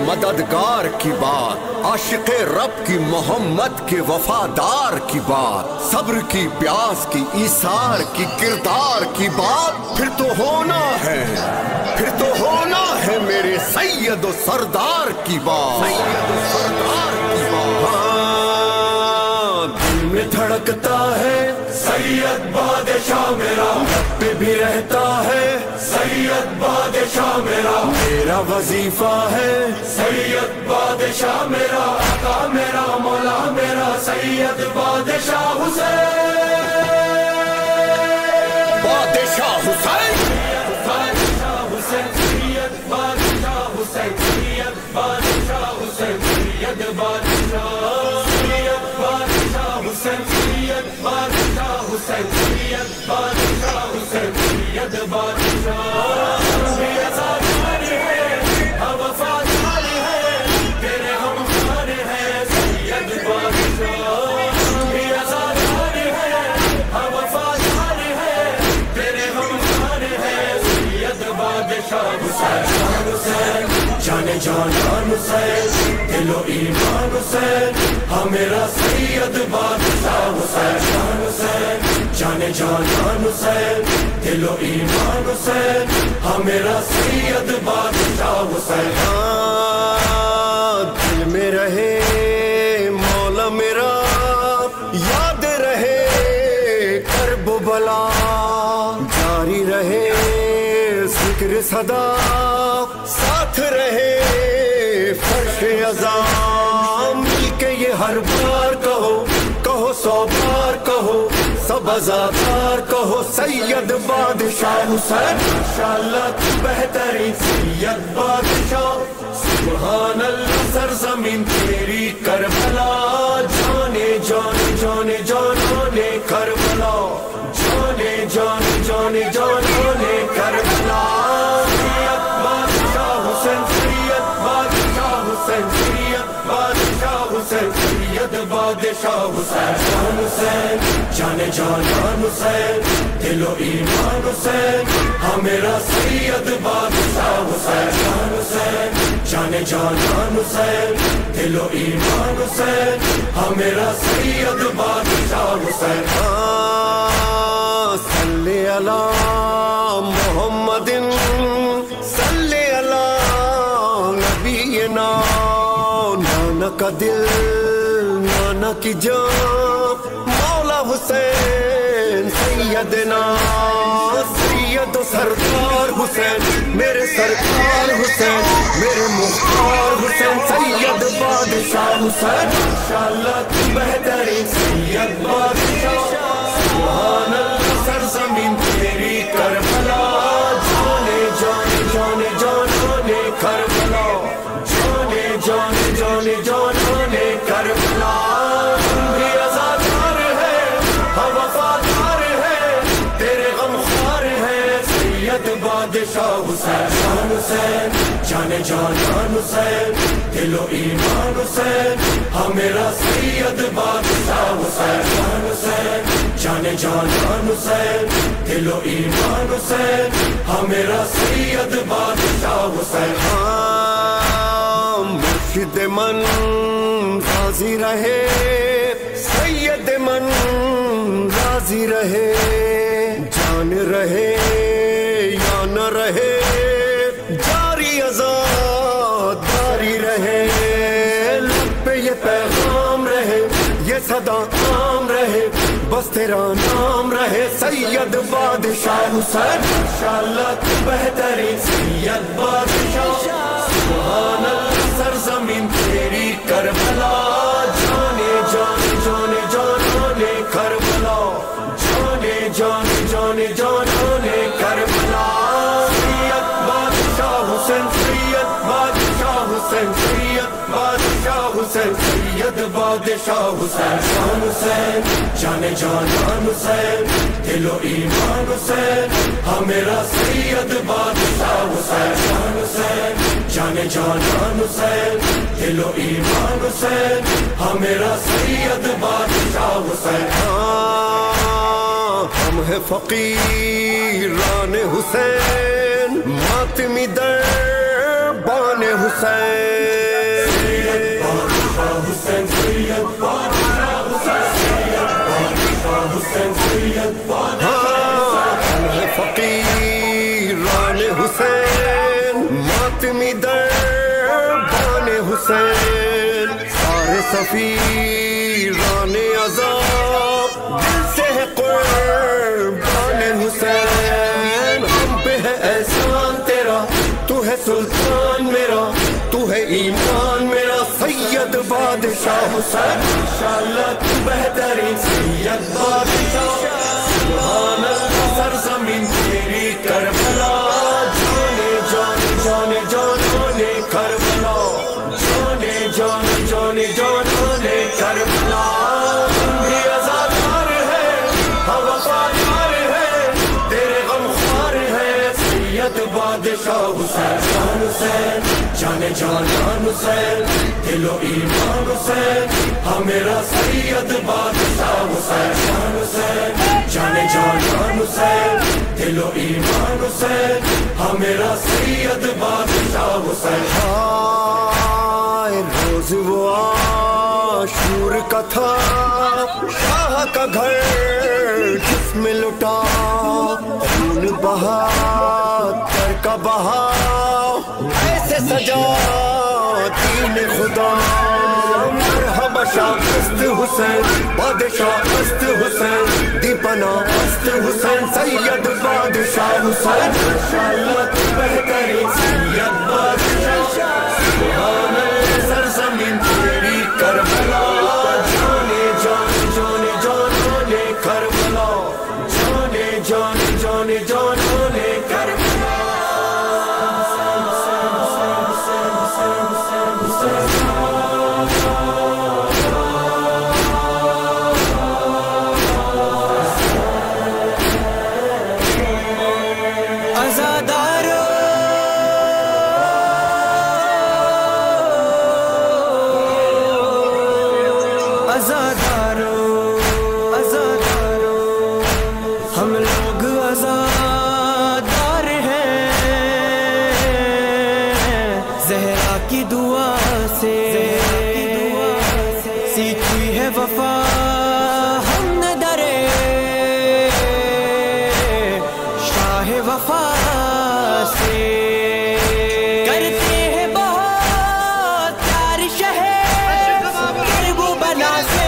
مددگار کی بات، عاشق رب کی محمد کے وفادار کی بات، صبر کی پیاس کی ایثار کی کردار کی بات، پھر تو ہونا ہے میرے سید و سردار کی بات، سید و سردار کی بات۔ ہاں دل میں دھڑکتا ہے سید بادشاہ میرا، رب پہ بھی رہتا ہے سید بادشاہ میرا وظیفہ ہے سید بادشاہ میرا، آقا میرا مولا میرا سید بادشاہ حسین، بادشاہ حسین، بادشاہ حسین، سید بادشاہ حسین، سید بادشاہ حسین، سید بادشاہ، سید بادشاہ حسین، سید بادشاہ حسین، سید بادشاہ حسین، سید بادشاہ۔ جانے جان حسین، دل و ایمان حسین، ہاں میرا سید بادشاہ حسین، حسین جانے جان حسین، دل و ایمان حسین، ہاں میرا سید بادشاہ حسین۔ ہاں دل میں رہے مولا میرا، یاد رہے کرب و بلا، جاری رہے ذکر صدا، ساتھ رہے فرش عظام، مل کے یہ ہر بار کہو 100 بار کہو، سب ازادار کہو سید بادشاہ حسین، ماشاءاللہ تو بہترین سید بادشاہ، سبحان اللہ سرزمین تیری کربلا، جانے جانے جانے جانے کربلا، جانے جانے جانے جانے کربلا، سید بادشاہ حسین، سید بادشاہ حسین، سید بادشاہ حسین، سید بادشاہ حسین، جانے جان حسین، دل و ایمان حسین، ہاں میرا سید بادشاہ حسین، جانے جان حسین، دل و ایمان حسین، ہاں میرا سید بادشاہ حسین۔ صلی علی محمد، صلی علی نبینا، نانا کا دل نانا کی جان، مولا حسین سیدنا، سید و سردار حسین، میرے سرکار حسین، میرے مختار حسین، سید بادشاہ حسین، ماشاءاللہ تو بہترین سید بادشاہ، سبحان اللہ سرزمین تیری کربلا، جانے جانے جانے جانے کربلا، جانے جانے جانے جانے کربلا، تم بھی آزادار ہے، ہم وفادار ہے، تیرے غمخوار ہے سید بادشاہ حسین، جانے جان حسین، دل و ایمان حسین، ہاں میرا سید بادشاہ حسین، جانے جان حسین، دل و ایمان حسین، ہاں میرا سید بادشاہ حسین۔ ہاں مرشد من راضی رہے، سید من راضی رہے، جان رہے یا نہ رہے، جاری آزاد جاری رہے، لب پہ یہ پیغام رہے، یہ صدا عام رہے، بس تیرا نام رہے سید بادشاہ حسین، ماشاءاللہ تو بہترین سید بادشاہ، سبحان اللہ سرزمین تیری کربلا، جانے جانے جانے جانے کربلا، جانے جانے جانے جانے کربلا۔ حسین سید بادشاہ حسین شان حسین جانے جانان حسین دل و ایمان حسین ہاں میرا سید بادشاہ حسین شان حسین جانے جانان حسین دل و ایمان حسین ہاں میرا سید بادشاہ حسین ہم ہے فقیران حسین ماتمی دربان حسین سید بادشاہ حسین سید بادشاہ حسین سید بادشاہ حسین سید بادشاہ ہم ہے فقیران حسین ماتمی دربان حسین سارے سفیران عذاب دل سے ہے قربان حسین ہم پہ ہے احسان تیرا تو ہے سلطان میرا تو ہے ایمان میرا سید بادشاہ حسین انشاءاللہ تو بہترین سید بادشاہ سبحان اللہ سرزمین تیری کربلا جانے جانے جانے جانے کربلا جانے جانے جانے جانے کربلا تم بھی عزادار ہے ہم وفادار ہے تیرے غمخوار ہے سید بادشاہ حسین شان حسین جانے جانان حسین دل و ایمان حسین ہاں میرا سید بادشاہ حسین شان حسین جانے جانان حسین دل و ایمان حسین ہاں میرا سید بادشاہ حسین روز وہ عاشور کا تھا شاہ کا گھر جس میں لٹا خون بہا تر کا بہا ایسے سجا دین خدا مرحبا شاہ است حسین بادشاہ است حسین دیپنا است حسین سید بادشاہ حسین انشاءاللہ تو بہترین سید بادشاہ سبحان اللہ سرزمین تیری کربلا جانے جانے جانے جانے کربلا جانے جانے جانے جانے کربلا ہم لوگ عزادار ہیں زہرا کی دعا سے سیکھی ہے وفا ہم نے درے شاہ وفا سے کرتے ہیں بہت پیار شہر قرب و بلا سے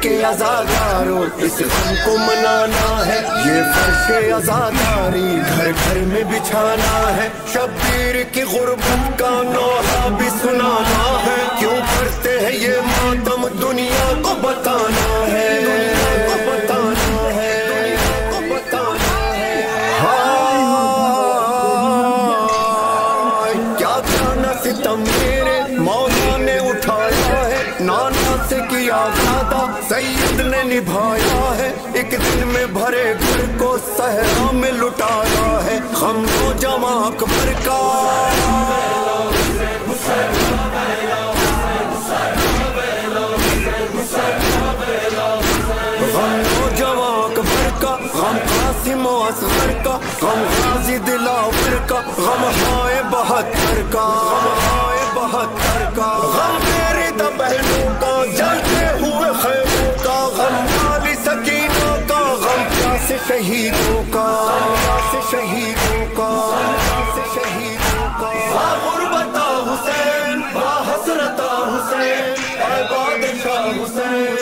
کے عزادارو اس غم کو منانا ہے یہ فرش عزاداری گھر گھر میں بچھانا ہے شبیر کی غربت کا نوحہ بھی سنانا ہے کیوں کرتے ہیں یہ ماتم دنیا کو بتانا ہے دنیا کو بتانا ہے دنیا کو بتانا ہے کیا جانا ستم میرے مولا نے اٹھایا ہے نانا سے کیا وعدہ سید نے نبھایا ہے ایک دن میں بھرے گھر کو صحرا میں لٹایا ہے غم نوجواں اکبر کا غم نوجواں اکبر کا غم قاسم و اصغر کا غم غازی دلاور کا غم ہائے 72 کا غم ہائے 72 کا غم میرے بہنوں کا جلتے ہوئے خیموں کا غم والی سکینہ کا غم پیاسے شہیدوں کا پیاسے شہیدوں کا پیاسے شہیدوں کا غربتا حسین با حسرتا حسین اے بادشاہ حسین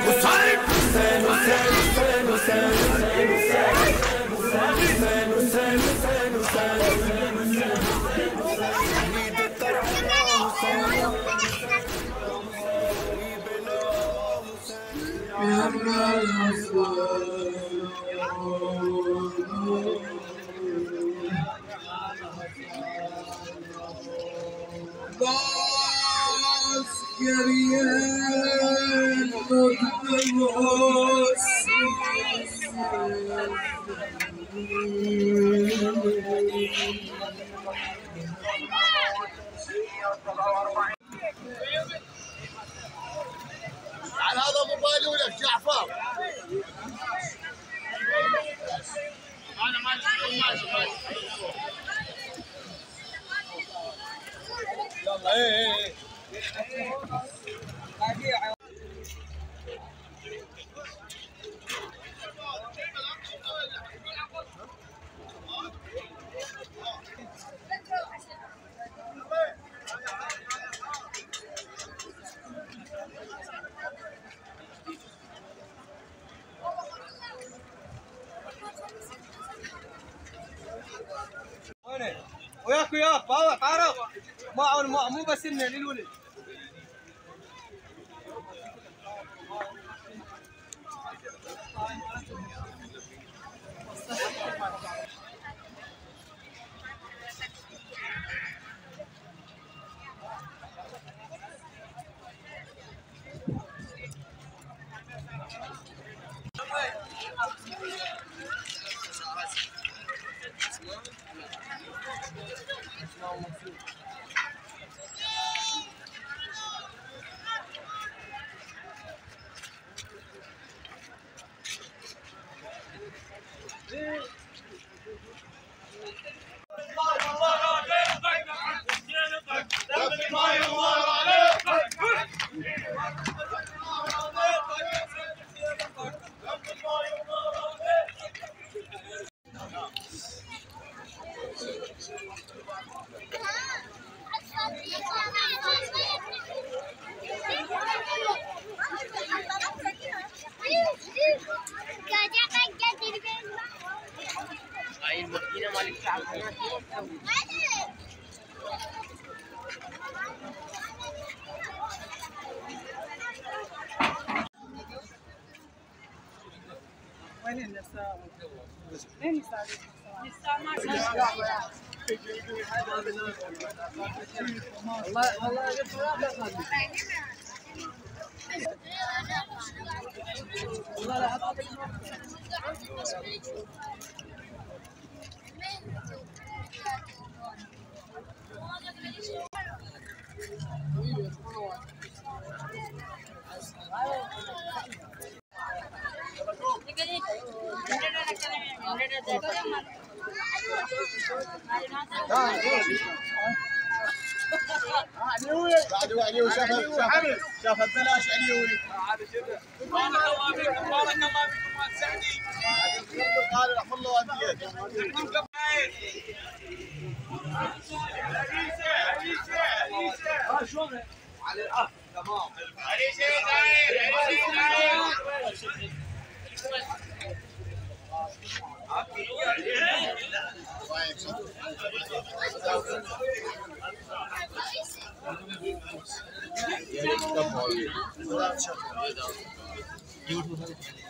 حسین عسكريين قدموس على هذا موبايلي ولك جعفر. انا ماشي يلا ايه وياك باوع عارف ما مو بس انه للولد. وين النساء؟ وين النساء؟ علي شاف البلاش عليوي. بارك الله فيكم بارك الله فيكم مال سعدي. قال رحم الله والديك. شلونه؟ على العهد تمام.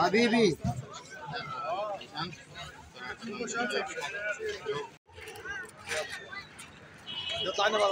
حبيبي يطلع لنا